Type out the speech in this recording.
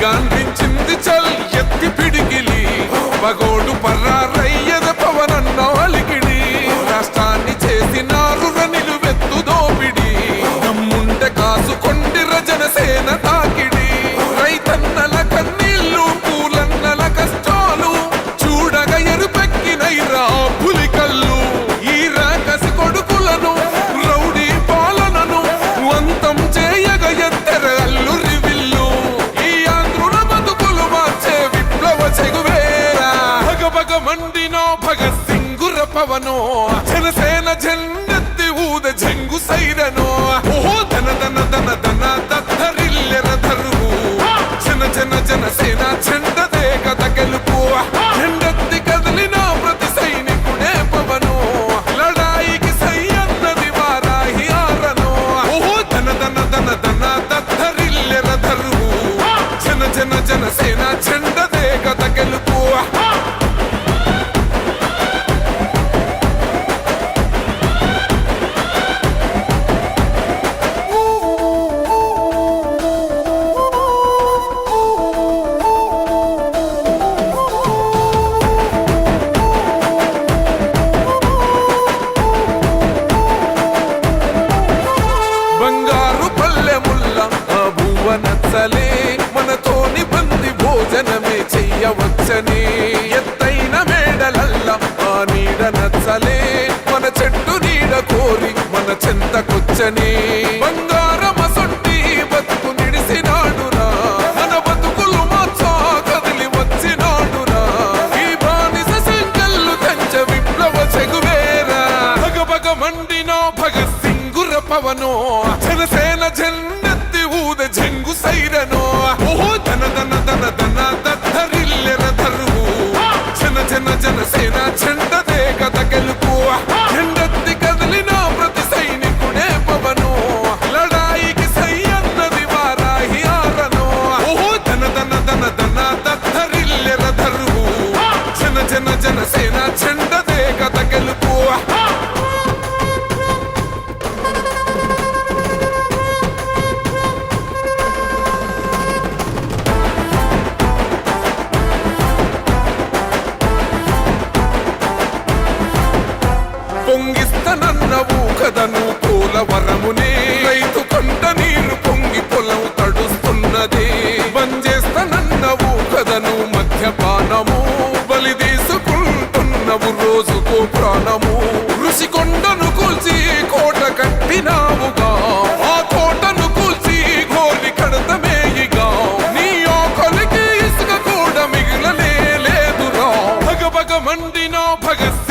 గాంధించింది చల్ ఎత్తి పిడికిలి పగోడు పర్రారయ్యద పవనన్న అలికిడి రాష్ట్రాన్ని చేసినారు నిలువెత్తు దోపిడి నమ్ముండె కాసుకొండిర జనసేన తాకిడి రైతన్నల కన్నీళ్లు పూలన్నల కష్టాలు చూడగ ఎరుపెక్కినైరా పులికల్లు ఈ రాకసి కొడుకులను రౌడీ పాలనను అంతం చేయగ ఎత్తెర అల్లురి విల్లు ఈ ఆంధ్రుల బతుకులు మార్చే విప్లవ చెగువేరా భగభగ మండినో భగత్ సింగుర పవనో జనసేన జెండెత్తి ఊద జంగు సైరనో ఓహో ధన ధన ధన ధన దత్తరిల్లెర ధరువు జన జన జనసేన జెండదే కథ గెలుపు జెండెత్తి కదిలిన ప్రతి సైనికుడే పవనో లడాయికి సై అన్నది వారాహి ఆరనో ఓహో ధన ధన ధన ధన దత్తరిల్లెర ధరువు జన జన జనసేన జెండదే కథ గెలుపు బంగారు పల్లెముల్ల ఆ భువ నచ్చలే మనతోని బంది భోజనమే చెయ్యవచ్చని ఎత్తైన మేడలల్ల ఆ నీడ నచ్చలే మన చెట్టు నీడ కోరి మన చెంతకొచ్చని బంగారమసొట్టి బతుకు నిడిసినాడురా మన బతుకులు మార్చా కదిలి వచ్చినాడురా ఈ బానిస సంకల్లు కంచె విప్లవ చెగువేరా భగభగ మండినో భగత్ సింగుర పవనో జనసేన జెండెత్తి ఊద జంగు సైరనో ఓహో ధన ధన ధన ధన దత్తరిల్లెర ధరువు జన జన జనసేన జెండదే కథ గెలుపు జెండెత్తి కదిలిన ప్రతి సైనికుడే పవనో లడాయికి సై అన్నది వారాహి ఆరనో ఓహో ధన ధన ధన ధన దత్తరిల్లెర ధరువు జన జన జనసేన జెండదే కథ గెలుపు పొంగిస్తనన్నవు కదను పోలవరమునే రైతు కొండ నీరు పొంగి పొలం తడుస్తున్నది బంజేస్తనన్నవు కదను మద్యపానము బలి తీసుకుంటున్నవు రోజుకో ప్రాణము ఋషి కొండను కూల్చి కోట కట్టినావుగా ఆ కోటను కూల్చి గోలి కడతమేయిగా నీ ఆకలికి ఇసుక కూడా మిగిలనే లేదురా భగభగ మండినో భగత్